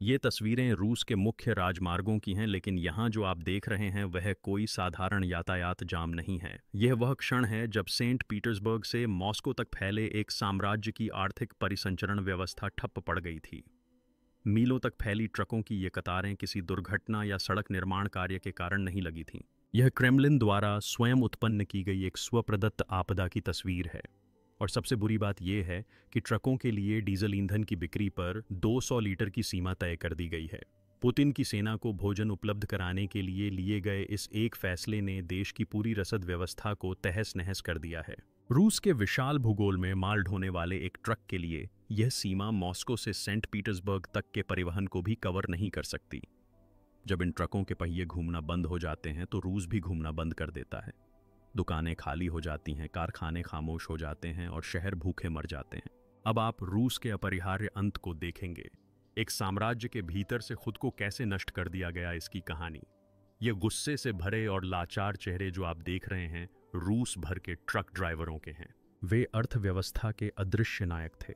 ये तस्वीरें रूस के मुख्य राजमार्गों की हैं, लेकिन यहाँ जो आप देख रहे हैं वह कोई साधारण यातायात जाम नहीं है। यह वह क्षण है जब सेंट पीटर्सबर्ग से मॉस्को तक फैले एक साम्राज्य की आर्थिक परिसंचरण व्यवस्था ठप पड़ गई थी। मीलों तक फैली ट्रकों की ये कतारें किसी दुर्घटना या सड़क निर्माण कार्य के कारण नहीं लगी थीं। यह क्रेमलिन द्वारा स्वयं उत्पन्न की गई एक स्वप्रदत्त आपदा की तस्वीर है। और सबसे बुरी बात यह है कि ट्रकों के लिए डीजल ईंधन की बिक्री पर 200 लीटर की सीमा तय कर दी गई है। पुतिन की सेना को भोजन उपलब्ध कराने के लिए गए इस एक फैसले ने देश की पूरी रसद व्यवस्था को तहस-नहस कर दिया है। रूस के विशाल भूगोल में माल ढोने वाले एक ट्रक के लिए यह सीमा मॉस्को से सेंट पीटर्सबर्ग तक के परिवहन को भी कवर नहीं कर सकती। जब इन ट्रकों के पहिए घूमना बंद हो जाते हैं तो रूस भी घूमना बंद कर देता है। दुकानें खाली हो जाती हैं, कारखाने खामोश हो जाते हैं और शहर भूखे मर जाते हैं। अब आप रूस के अपरिहार्य अंत को देखेंगे। एक साम्राज्य के भीतर से खुद को कैसे नष्ट कर दिया गया, इसकी कहानी। ये गुस्से से भरे और लाचार चेहरे जो आप देख रहे हैं रूस भर के ट्रक ड्राइवरों के हैं। वे अर्थव्यवस्था के अदृश्य नायक थे।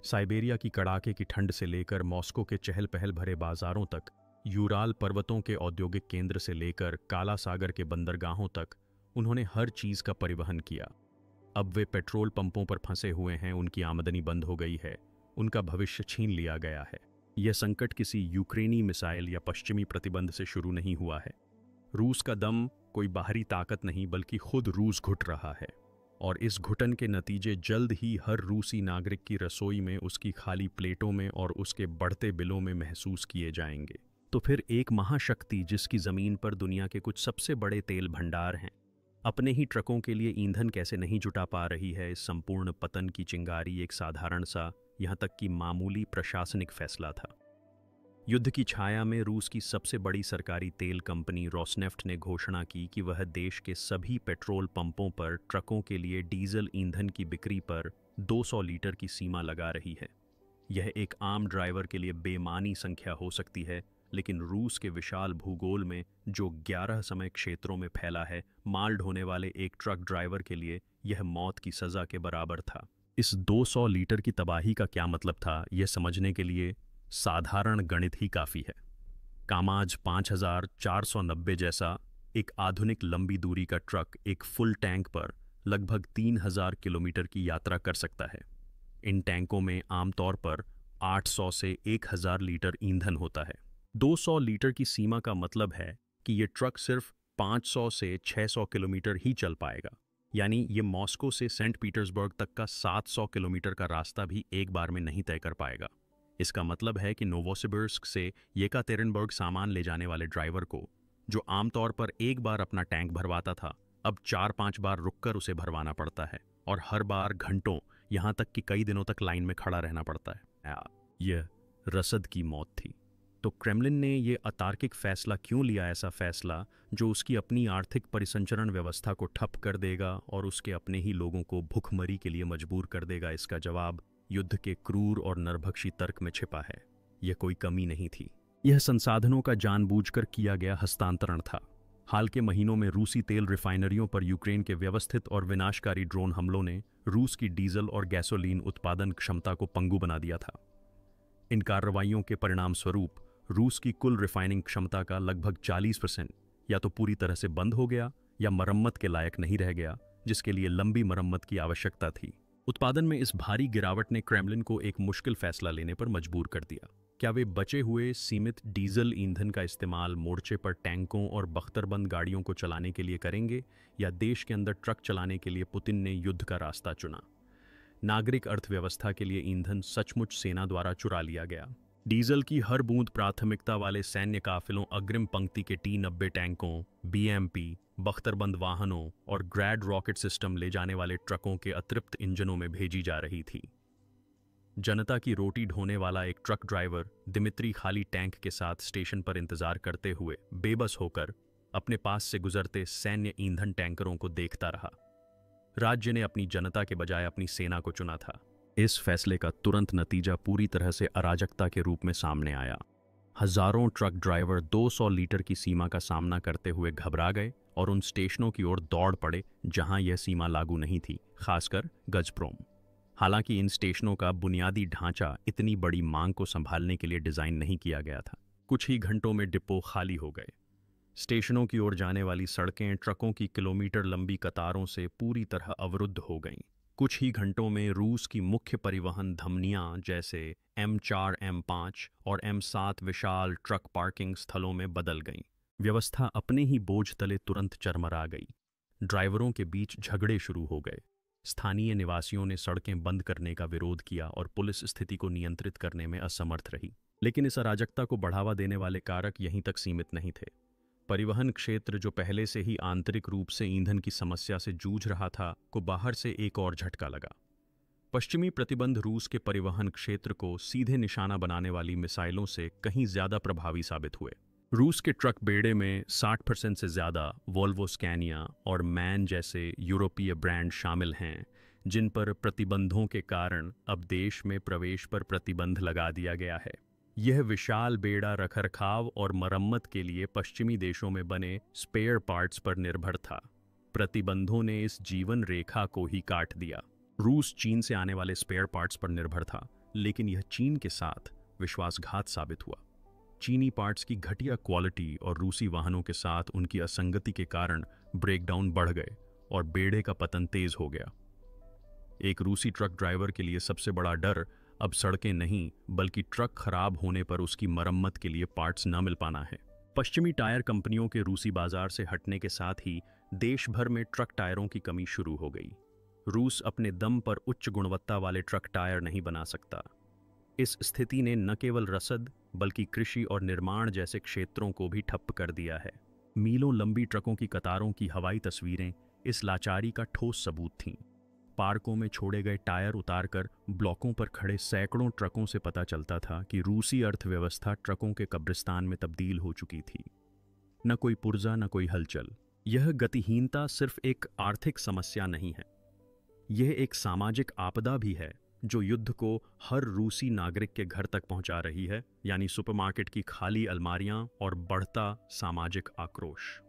साइबेरिया की कड़ाके की ठंड से लेकर मॉस्को के चहल पहल भरे बाजारों तक, यूराल पर्वतों के औद्योगिक केंद्र से लेकर काला सागर के बंदरगाहों तक उन्होंने हर चीज का परिवहन किया। अब वे पेट्रोल पंपों पर फंसे हुए हैं, उनकी आमदनी बंद हो गई है, उनका भविष्य छीन लिया गया है। यह संकट किसी यूक्रेनी मिसाइल या पश्चिमी प्रतिबंध से शुरू नहीं हुआ है। रूस का दम कोई बाहरी ताकत नहीं बल्कि खुद रूस घुट रहा है, और इस घुटन के नतीजे जल्द ही हर रूसी नागरिक की रसोई में, उसकी खाली प्लेटों में और उसके बढ़ते बिलों में महसूस किए जाएंगे। तो फिर एक महाशक्ति जिसकी जमीन पर दुनिया के कुछ सबसे बड़े तेल भंडार हैं, अपने ही ट्रकों के लिए ईंधन कैसे नहीं जुटा पा रही है। इस संपूर्ण पतन की चिंगारी एक साधारण सा, यहां तक कि मामूली प्रशासनिक फैसला था। युद्ध की छाया में रूस की सबसे बड़ी सरकारी तेल कंपनी रोसनेफ्ट ने घोषणा की कि वह देश के सभी पेट्रोल पंपों पर ट्रकों के लिए डीजल ईंधन की बिक्री पर 200 लीटर की सीमा लगा रही है। यह एक आम ड्राइवर के लिए बेमानी संख्या हो सकती है, लेकिन रूस के विशाल भूगोल में जो 11 समय क्षेत्रों में फैला है, माल ढोने वाले एक ट्रक ड्राइवर के लिए यह मौत की सजा के बराबर था। इस 200 लीटर की तबाही का क्या मतलब था, यह समझने के लिए साधारण गणित ही काफी है। कामाज 5490 जैसा एक आधुनिक लंबी दूरी का ट्रक एक फुल टैंक पर लगभग 3000 किलोमीटर की यात्रा कर सकता है। इन टैंकों में आमतौर पर 800 से 1000 लीटर ईंधन होता है। 200 लीटर की सीमा का मतलब है कि ये ट्रक सिर्फ 500 से 600 किलोमीटर ही चल पाएगा। यानी ये मॉस्को से सेंट पीटर्सबर्ग तक का 700 किलोमीटर का रास्ता भी एक बार में नहीं तय कर पाएगा। इसका मतलब है कि नोवोसिबिर्स्क से येकातेरिनबर्ग सामान ले जाने वाले ड्राइवर को, जो आमतौर पर एक बार अपना टैंक भरवाता था, अब 4-5 बार रुककर उसे भरवाना पड़ता है, और हर बार घंटों, यहां तक कि कई दिनों तक लाइन में खड़ा रहना पड़ता है। यह रसद की मौत थी। तो क्रेमलिन ने यह अतार्किक फैसला क्यों लिया, ऐसा फैसला जो उसकी अपनी आर्थिक परिसंचरण व्यवस्था को ठप कर देगा और उसके अपने ही लोगों को भुखमरी के लिए मजबूर कर देगा? इसका जवाब युद्ध के क्रूर और नरभक्षी तर्क में छिपा है। यह कोई कमी नहीं थी, यह संसाधनों का जानबूझकर किया गया हस्तांतरण था। हाल के महीनों में रूसी तेल रिफाइनरियों पर यूक्रेन के व्यवस्थित और विनाशकारी ड्रोन हमलों ने रूस की डीजल और गैसोलीन उत्पादन क्षमता को पंगु बना दिया था। इन कार्रवाइयों के परिणाम स्वरूप रूस की कुल रिफाइनिंग क्षमता का लगभग 40% या तो पूरी तरह से बंद हो गया या मरम्मत के लायक नहीं रह गया, जिसके लिए लंबी मरम्मत की आवश्यकता थी। उत्पादन में इस भारी गिरावट ने क्रेमलिन को एक मुश्किल फैसला लेने पर मजबूर कर दिया। क्या वे बचे हुए सीमित डीजल ईंधन का इस्तेमाल मोर्चे पर टैंकों और बख्तरबंद गाड़ियों को चलाने के लिए करेंगे, या देश के अंदर ट्रक चलाने के लिए पुतिन ने युद्ध का रास्ता चुना? नागरिक अर्थव्यवस्था के लिए ईंधन सचमुच सेना द्वारा चुरा लिया गया। डीजल की हर बूंद प्राथमिकता वाले सैन्य काफिलों, अग्रिम पंक्ति के T-90 टैंकों, BMP, बख्तरबंद वाहनों और ग्रैड रॉकेट सिस्टम ले जाने वाले ट्रकों के अतिरिक्त इंजनों में भेजी जा रही थी। जनता की रोटी ढोने वाला एक ट्रक ड्राइवर दिमित्री खाली टैंक के साथ स्टेशन पर इंतजार करते हुए बेबस होकर अपने पास से गुजरते सैन्य ईंधन टैंकरों को देखता रहा। राज्य ने अपनी जनता के बजाय अपनी सेना को चुना था। इस फैसले का तुरंत नतीजा पूरी तरह से अराजकता के रूप में सामने आया। हजारों ट्रक ड्राइवर 200 लीटर की सीमा का सामना करते हुए घबरा गए और उन स्टेशनों की ओर दौड़ पड़े जहां यह सीमा लागू नहीं थी, खासकर गजप्रोम। हालांकि इन स्टेशनों का बुनियादी ढांचा इतनी बड़ी मांग को संभालने के लिए डिज़ाइन नहीं किया गया था। कुछ ही घंटों में डिपो खाली हो गए। स्टेशनों की ओर जाने वाली सड़कें ट्रकों की किलोमीटर लंबी कतारों से पूरी तरह अवरुद्ध हो गईं। कुछ ही घंटों में रूस की मुख्य परिवहन धमनियां जैसे M4, M5 और M7 विशाल ट्रक पार्किंग स्थलों में बदल गईं। व्यवस्था अपने ही बोझ तले तुरंत चरमरा गई। ड्राइवरों के बीच झगड़े शुरू हो गए। स्थानीय निवासियों ने सड़कें बंद करने का विरोध किया और पुलिस स्थिति को नियंत्रित करने में असमर्थ रही। लेकिन इस अराजकता को बढ़ावा देने वाले कारक यहीं तक सीमित नहीं थे। परिवहन क्षेत्र, जो पहले से ही आंतरिक रूप से ईंधन की समस्या से जूझ रहा था, को बाहर से एक और झटका लगा। पश्चिमी प्रतिबंध रूस के परिवहन क्षेत्र को सीधे निशाना बनाने वाली मिसाइलों से कहीं ज्यादा प्रभावी साबित हुए। रूस के ट्रक बेड़े में 60% से ज्यादा वोल्वो, स्कैनिया और मैन जैसे यूरोपीय ब्रांड शामिल हैं, जिन पर प्रतिबंधों के कारण अब देश में प्रवेश पर प्रतिबंध लगा दिया गया है। यह विशाल बेड़ा रखरखाव और मरम्मत के लिए पश्चिमी देशों में बने स्पेयर पार्ट्स पर निर्भर था। प्रतिबंधों ने इस जीवन रेखा को ही काट दिया। रूस चीन से आने वाले स्पेयर पार्ट्स पर निर्भर था, लेकिन यह चीन के साथ विश्वासघात साबित हुआ। चीनी पार्ट्स की घटिया क्वालिटी और रूसी वाहनों के साथ उनकी असंगति के कारण ब्रेकडाउन बढ़ गए और बेड़े का पतन तेज हो गया। एक रूसी ट्रक ड्राइवर के लिए सबसे बड़ा डर अब सड़कें नहीं, बल्कि ट्रक खराब होने पर उसकी मरम्मत के लिए पार्ट्स न मिल पाना है। पश्चिमी टायर कंपनियों के रूसी बाजार से हटने के साथ ही देश भर में ट्रक टायरों की कमी शुरू हो गई। रूस अपने दम पर उच्च गुणवत्ता वाले ट्रक टायर नहीं बना सकता। इस स्थिति ने न केवल रसद, बल्कि कृषि और निर्माण जैसे क्षेत्रों को भी ठप्प कर दिया है। मीलों लंबी ट्रकों की कतारों की हवाई तस्वीरें इस लाचारी का ठोस सबूत थीं। पार्कों में छोड़े गए टायर उतारकर ब्लॉकों पर खड़े सैकड़ों ट्रकों से पता चलता था कि रूसी अर्थव्यवस्था ट्रकों के कब्रिस्तान में तब्दील हो चुकी थी। न कोई पुर्जा, न कोई हलचल। यह गतिहीनता सिर्फ एक आर्थिक समस्या नहीं है, यह एक सामाजिक आपदा भी है जो युद्ध को हर रूसी नागरिक के घर तक पहुंचा रही है, यानी सुपरमार्केट की खाली अलमारियां और बढ़ता सामाजिक आक्रोश।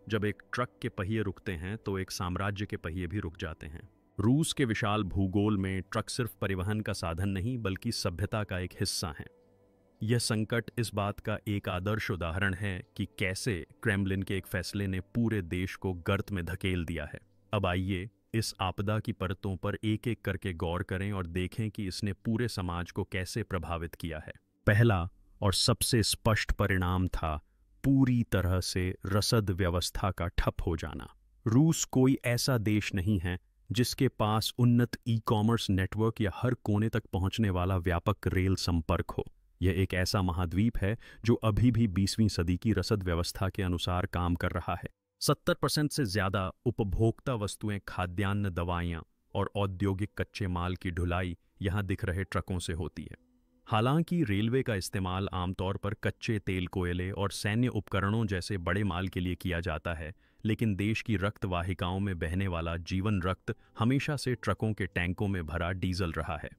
जब एक ट्रक के पहिए रुकते हैं तो एक साम्राज्य के पहिए भी रुक जाते हैं। रूस के विशाल भूगोल में ट्रक सिर्फ परिवहन का साधन नहीं, बल्कि सभ्यता का एक हिस्सा है। यह संकट इस बात का एक आदर्श उदाहरण है कि कैसे क्रेमलिन के एक फैसले ने पूरे देश को गर्त में धकेल दिया है। अब आइए इस आपदा की परतों पर एक एक करके गौर करें और देखें कि इसने पूरे समाज को कैसे प्रभावित किया है। पहला और सबसे स्पष्ट परिणाम था पूरी तरह से रसद व्यवस्था का ठप हो जाना। रूस कोई ऐसा देश नहीं है जिसके पास उन्नत ई-कॉमर्स नेटवर्क या हर कोने तक पहुंचने वाला व्यापक रेल संपर्क हो। यह एक ऐसा महाद्वीप है जो अभी भी 20वीं सदी की रसद व्यवस्था के अनुसार काम कर रहा है। 70% से ज्यादा उपभोक्ता वस्तुएं, खाद्यान्न, दवाइयां और औद्योगिक कच्चे माल की ढुलाई यहां दिख रहे ट्रकों से होती है। हालांकि रेलवे का इस्तेमाल आमतौर पर कच्चे तेल, कोयले और सैन्य उपकरणों जैसे बड़े माल के लिए किया जाता है, लेकिन देश की रक्त वाहिकाओं में बहने वाला जीवन रक्त हमेशा से ट्रकों के टैंकों में भरा डीजल रहा है।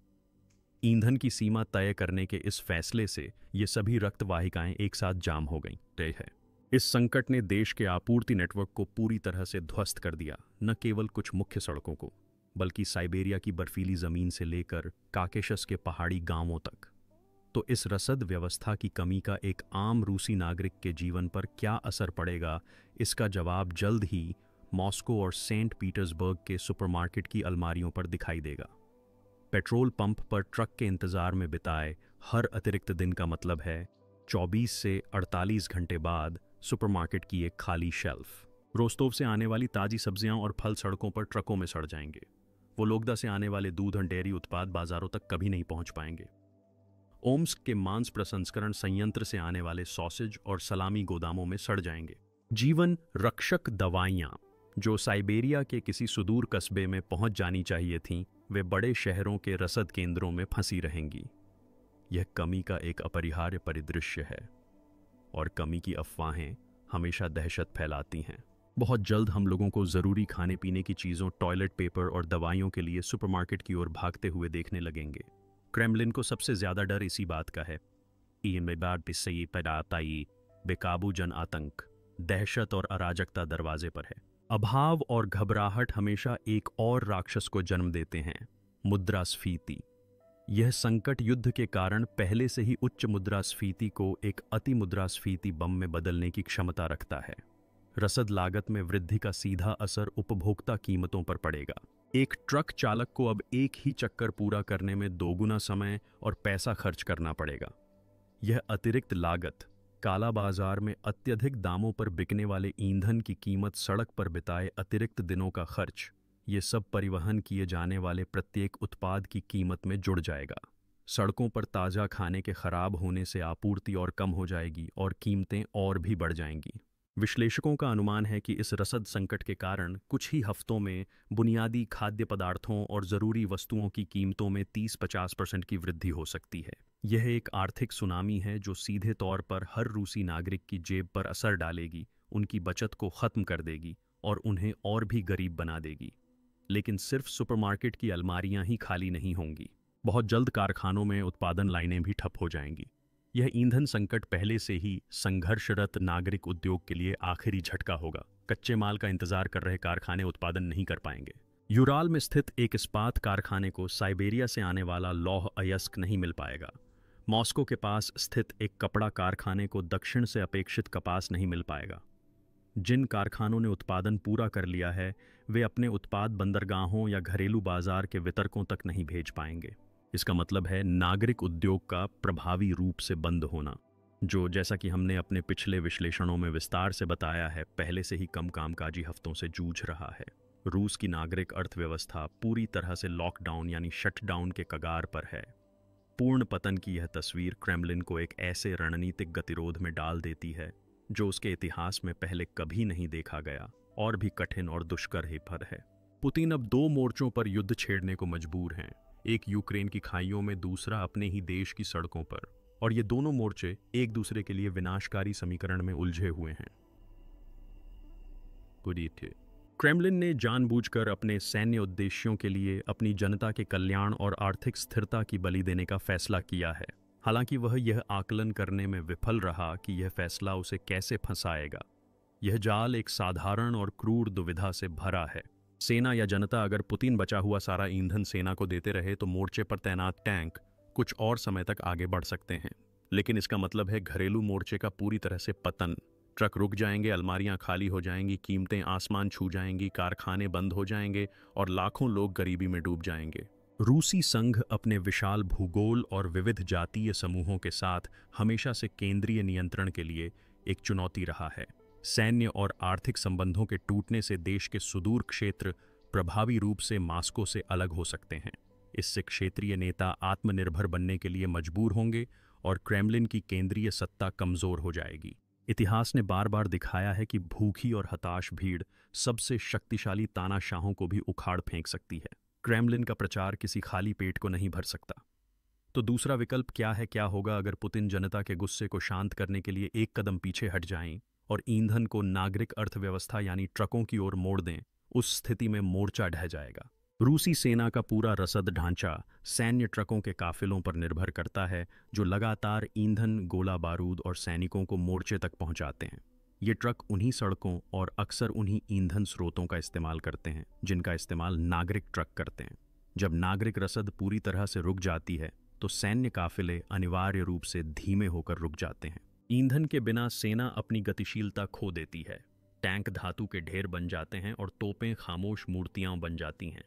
ईंधन की सीमा तय करने के इस फैसले से ये सभी रक्त वाहिकाएं एक साथ जाम हो गईं है। इस संकट ने देश के आपूर्ति नेटवर्क को पूरी तरह से ध्वस्त कर दिया, न केवल कुछ मुख्य सड़कों को, बल्कि साइबेरिया की बर्फीली जमीन से लेकर काकेशस के पहाड़ी गांवों तक। तो इस रसद व्यवस्था की कमी का एक आम रूसी नागरिक के जीवन पर क्या असर पड़ेगा, इसका जवाब जल्द ही मॉस्को और सेंट पीटर्सबर्ग के सुपरमार्केट की अलमारियों पर दिखाई देगा। पेट्रोल पंप पर ट्रक के इंतजार में बिताए हर अतिरिक्त दिन का मतलब है 24 से 48 घंटे बाद सुपरमार्केट की एक खाली शेल्फ। रोस्तोव से आने वाली ताज़ी सब्जियां और फल सड़कों पर ट्रकों में सड़ जाएंगे। वोलोगदा से आने वाले दूध और डेयरी उत्पाद बाजारों तक कभी नहीं पहुंच पाएंगे। ओम्स्क के मांस प्रसंस्करण संयंत्र से आने वाले सॉसेज और सलामी गोदामों में सड़ जाएंगे। जीवन रक्षक दवाइयां जो साइबेरिया के किसी सुदूर कस्बे में पहुंच जानी चाहिए थीं, वे बड़े शहरों के रसद केंद्रों में फंसी रहेंगी। यह कमी का एक अपरिहार्य परिदृश्य है, और कमी की अफवाहें हमेशा दहशत फैलाती हैं। बहुत जल्द हम लोगों को ज़रूरी खाने पीने की चीज़ों, टॉयलेट पेपर और दवाइयों के लिए सुपरमार्केट की ओर भागते हुए देखने लगेंगे। क्रेमलिन को सबसे ज़्यादा डर इसी बात का है। बेकाबू जन आतंक, दहशत और अराजकता दरवाजे पर है। अभाव और घबराहट हमेशा एक और राक्षस को जन्म देते हैं, मुद्रास्फीति। यह संकट युद्ध के कारण पहले से ही उच्च मुद्रास्फीति को एक अति मुद्रास्फीति बम में बदलने की क्षमता रखता है। रसद लागत में वृद्धि का सीधा असर उपभोक्ता कीमतों पर पड़ेगा। एक ट्रक चालक को अब एक ही चक्कर पूरा करने में दोगुना समय और पैसा खर्च करना पड़ेगा। यह अतिरिक्त लागत, काला बाजार में अत्यधिक दामों पर बिकने वाले ईंधन की कीमत, सड़क पर बिताए अतिरिक्त दिनों का खर्च, ये सब परिवहन किए जाने वाले प्रत्येक उत्पाद की कीमत में जुड़ जाएगा। सड़कों पर ताज़ा खाने के खराब होने से आपूर्ति और कम हो जाएगी और कीमतें और भी बढ़ जाएंगी। विश्लेषकों का अनुमान है कि इस रसद संकट के कारण कुछ ही हफ्तों में बुनियादी खाद्य पदार्थों और ज़रूरी वस्तुओं की कीमतों में 30-50% की वृद्धि हो सकती है। यह एक आर्थिक सुनामी है जो सीधे तौर पर हर रूसी नागरिक की जेब पर असर डालेगी, उनकी बचत को ख़त्म कर देगी और उन्हें और भी गरीब बना देगी। लेकिन सिर्फ सुपरमार्केट की अलमारियां ही खाली नहीं होंगी। बहुत जल्द कारखानों में उत्पादन लाइनें भी ठप हो जाएंगी। यह ईंधन संकट पहले से ही संघर्षरत नागरिक उद्योग के लिए आखिरी झटका होगा। कच्चे माल का इंतजार कर रहे कारखाने उत्पादन नहीं कर पाएंगे। यूराल में स्थित एक इस्पात कारखाने को साइबेरिया से आने वाला लौह अयस्क नहीं मिल पाएगा। मॉस्को के पास स्थित एक कपड़ा कारखाने को दक्षिण से अपेक्षित कपास नहीं मिल पाएगा। जिन कारखानों ने उत्पादन पूरा कर लिया है, वे अपने उत्पाद बंदरगाहों या घरेलू बाजार के वितरकों तक नहीं भेज पाएंगे। इसका मतलब है नागरिक उद्योग का प्रभावी रूप से बंद होना, जो जैसा कि हमने अपने पिछले विश्लेषणों में विस्तार से बताया है, पहले से ही कम कामकाजी हफ्तों से जूझ रहा है। रूस की नागरिक अर्थव्यवस्था पूरी तरह से लॉकडाउन यानी शटडाउन के कगार पर है। पूर्ण पतन की यह तस्वीर क्रेमलिन को एक ऐसे रणनीतिक गतिरोध में डाल देती है जो उसके इतिहास में पहले कभी नहीं देखा गया और भी कठिन और दुष्कर पर है। पुतिन अब दो मोर्चों पर युद्ध छेड़ने को मजबूर हैं, एक यूक्रेन की खाइयों में, दूसरा अपने ही देश की सड़कों पर, और ये दोनों मोर्चे एक दूसरे के लिए विनाशकारी समीकरण में उलझे हुए हैं। क्रेमलिन ने जानबूझकर अपने सैन्य उद्देश्यों के लिए अपनी जनता के कल्याण और आर्थिक स्थिरता की बलि देने का फैसला किया है। हालांकि वह यह आकलन करने में विफल रहा कि यह फैसला उसे कैसे फंसाएगा। यह जाल एक साधारण और क्रूर दुविधा से भरा है। सेना या जनता अगर पुतिन बचा हुआ सारा ईंधन सेना को देते रहे तो मोर्चे पर तैनात टैंक कुछ और समय तक आगे बढ़ सकते हैं, लेकिन इसका मतलब है घरेलू मोर्चे का पूरी तरह से पतन। ट्रक रुक जाएंगे, अलमारियां खाली हो जाएंगी, कीमतें आसमान छू जाएंगी, कारखाने बंद हो जाएंगे और लाखों लोग गरीबी में डूब जाएंगे। रूसी संघ अपने विशाल भूगोल और विविध जातीय समूहों के साथ हमेशा से केंद्रीय नियंत्रण के लिए एक चुनौती रहा है। सैन्य और आर्थिक संबंधों के टूटने से देश के सुदूर क्षेत्र प्रभावी रूप से मास्को से अलग हो सकते हैं। इससे क्षेत्रीय नेता आत्मनिर्भर बनने के लिए मजबूर होंगे और क्रेमलिन की केंद्रीय सत्ता कमजोर हो जाएगी। इतिहास ने बार बार दिखाया है कि भूखी और हताश भीड़ सबसे शक्तिशाली तानाशाहों को भी उखाड़ फेंक सकती है। क्रेमलिन का प्रचार किसी खाली पेट को नहीं भर सकता। तो दूसरा विकल्प क्या है? क्या होगा अगर पुतिन जनता के गुस्से को शांत करने के लिए एक कदम पीछे हट जाएं और ईंधन को नागरिक अर्थव्यवस्था यानी ट्रकों की ओर मोड़ दें? उस स्थिति में मोर्चा ढह जाएगा। रूसी सेना का पूरा रसद ढांचा सैन्य ट्रकों के काफिलों पर निर्भर करता है, जो लगातार ईंधन, गोला बारूद और सैनिकों को मोर्चे तक पहुंचाते हैं। ये ट्रक उन्हीं सड़कों और अक्सर उन्हीं ईंधन स्रोतों का इस्तेमाल करते हैं जिनका इस्तेमाल नागरिक ट्रक करते हैं। जब नागरिक रसद पूरी तरह से रुक जाती है तो सैन्य काफिले अनिवार्य रूप से धीमे होकर रुक जाते हैं। ईंधन के बिना सेना अपनी गतिशीलता खो देती है। टैंक धातु के ढेर बन जाते हैं और तोपें खामोश मूर्तियां बन जाती हैं।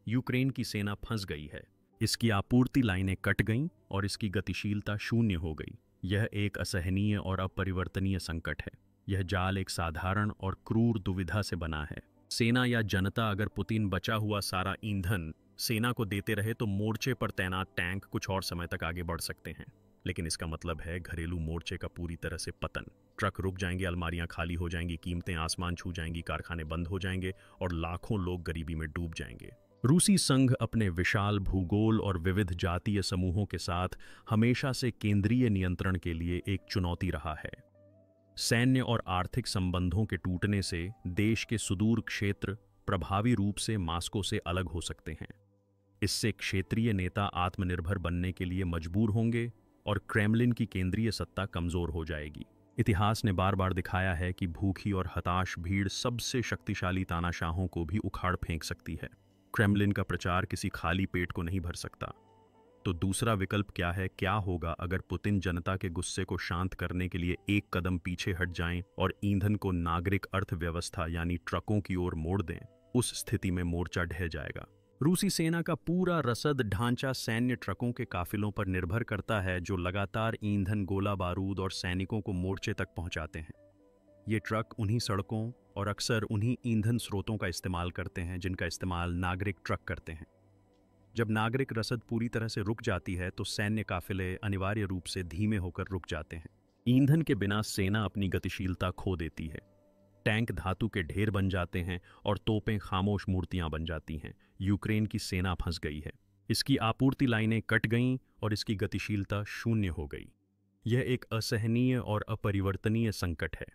यूक्रेन की सेना फंस गई है, इसकी आपूर्ति लाइनें कट गईं और इसकी गतिशीलता शून्य हो गई। यह एक असहनीय और अपरिवर्तनीय संकट है। यह जाल एक साधारण और क्रूर दुविधा से बना है। सेना या जनता अगर पुतिन बचा हुआ सारा ईंधन सेना को देते रहे तो मोर्चे पर तैनात टैंक कुछ और समय तक आगे बढ़ सकते हैं, लेकिन इसका मतलब है घरेलू मोर्चे का पूरी तरह से पतन। ट्रक रुक जाएंगे, अलमारियां खाली हो जाएंगी, कीमतें आसमान छू जाएंगी, कारखाने बंद हो जाएंगे और लाखों लोग गरीबी में डूब जाएंगे। रूसी संघ अपने विशाल भूगोल और विविध जातीय समूहों के साथ हमेशा से केंद्रीय नियंत्रण के लिए एक चुनौती रहा है। सैन्य और आर्थिक संबंधों के टूटने से देश के सुदूर क्षेत्र प्रभावी रूप से मास्को से अलग हो सकते हैं। इससे क्षेत्रीय नेता आत्मनिर्भर बनने के लिए मजबूर होंगे और क्रेमलिन की केंद्रीय सत्ता कमजोर हो जाएगी। इतिहास ने बार बार दिखाया है कि भूखी और हताश भीड़ सबसे शक्तिशाली तानाशाहों को भी उखाड़ फेंक सकती है। क्रेमलिन का प्रचार किसी खाली पेट को नहीं भर सकता। तो दूसरा विकल्प क्या है? क्या होगा अगर पुतिन जनता के गुस्से को शांत करने के लिए एक कदम पीछे हट जाएं और ईंधन को नागरिक अर्थव्यवस्था यानी ट्रकों की ओर मोड़ दें? उस स्थिति में मोर्चा ढह जाएगा। रूसी सेना का पूरा रसद ढांचा सैन्य ट्रकों के काफिलों पर निर्भर करता है, जो लगातार ईंधन, गोला बारूद और सैनिकों को मोर्चे तक पहुंचाते हैं। ये ट्रक उन्हीं सड़कों और अक्सर उन्हीं ईंधन स्रोतों का इस्तेमाल करते हैं जिनका इस्तेमाल नागरिक ट्रक करते हैं। जब नागरिक रसद पूरी तरह से रुक जाती है तो सैन्य काफिले अनिवार्य रूप से धीमे होकर रुक जाते हैं। ईंधन के बिना सेना अपनी गतिशीलता खो देती है। टैंक धातु के ढेर बन जाते हैं और तोपें खामोश मूर्तियां बन जाती हैं। यूक्रेन की सेना फंस गई है। इसकी आपूर्ति लाइनें कट गईं और इसकी गतिशीलता शून्य हो गई। यह एक असहनीय और अपरिवर्तनीय संकट है।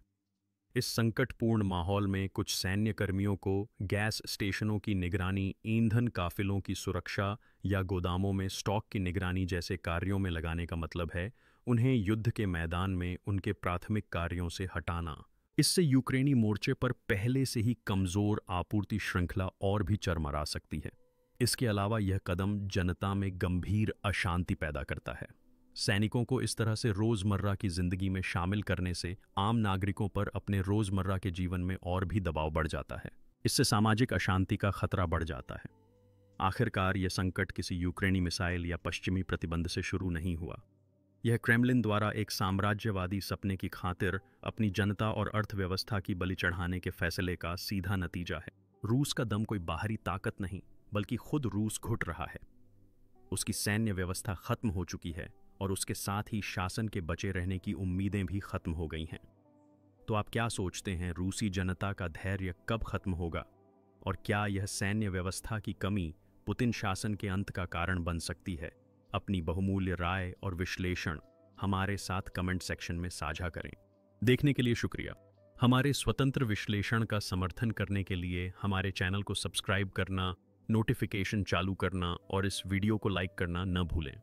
इस संकटपूर्ण माहौल में कुछ सैन्य कर्मियों को गैस स्टेशनों की निगरानी, ईंधन काफिलों की सुरक्षा या गोदामों में स्टॉक की निगरानी जैसे कार्यों में लगाने का मतलब है उन्हें युद्ध के मैदान में उनके प्राथमिक कार्यों से हटाना। इससे यूक्रेनी मोर्चे पर पहले से ही कमजोर आपूर्ति श्रृंखला और भी चरमरा सकती है। इसके अलावा यह कदम जनता में गंभीर अशांति पैदा करता है। सैनिकों को इस तरह से रोजमर्रा की जिंदगी में शामिल करने से आम नागरिकों पर अपने रोजमर्रा के जीवन में और भी दबाव बढ़ जाता है। इससे सामाजिक अशांति का खतरा बढ़ जाता है। आखिरकार यह संकट किसी यूक्रेनी मिसाइल या पश्चिमी प्रतिबंध से शुरू नहीं हुआ। यह क्रेमलिन द्वारा एक साम्राज्यवादी सपने की खातिर अपनी जनता और अर्थव्यवस्था की बलि चढ़ाने के फैसले का सीधा नतीजा है। रूस का दम कोई बाहरी ताकत नहीं, बल्कि खुद रूस घुट रहा है। उसकी सैन्य व्यवस्था खत्म हो चुकी है और उसके साथ ही शासन के बचे रहने की उम्मीदें भी खत्म हो गई हैं। तो आप क्या सोचते हैं, रूसी जनता का धैर्य कब खत्म होगा? और क्या यह सैन्य व्यवस्था की कमी पुतिन शासन के अंत का कारण बन सकती है? अपनी बहुमूल्य राय और विश्लेषण हमारे साथ कमेंट सेक्शन में साझा करें। देखने के लिए शुक्रिया। हमारे स्वतंत्र विश्लेषण का समर्थन करने के लिए हमारे चैनल को सब्सक्राइब करना, नोटिफिकेशन चालू करना और इस वीडियो को लाइक करना न भूलें।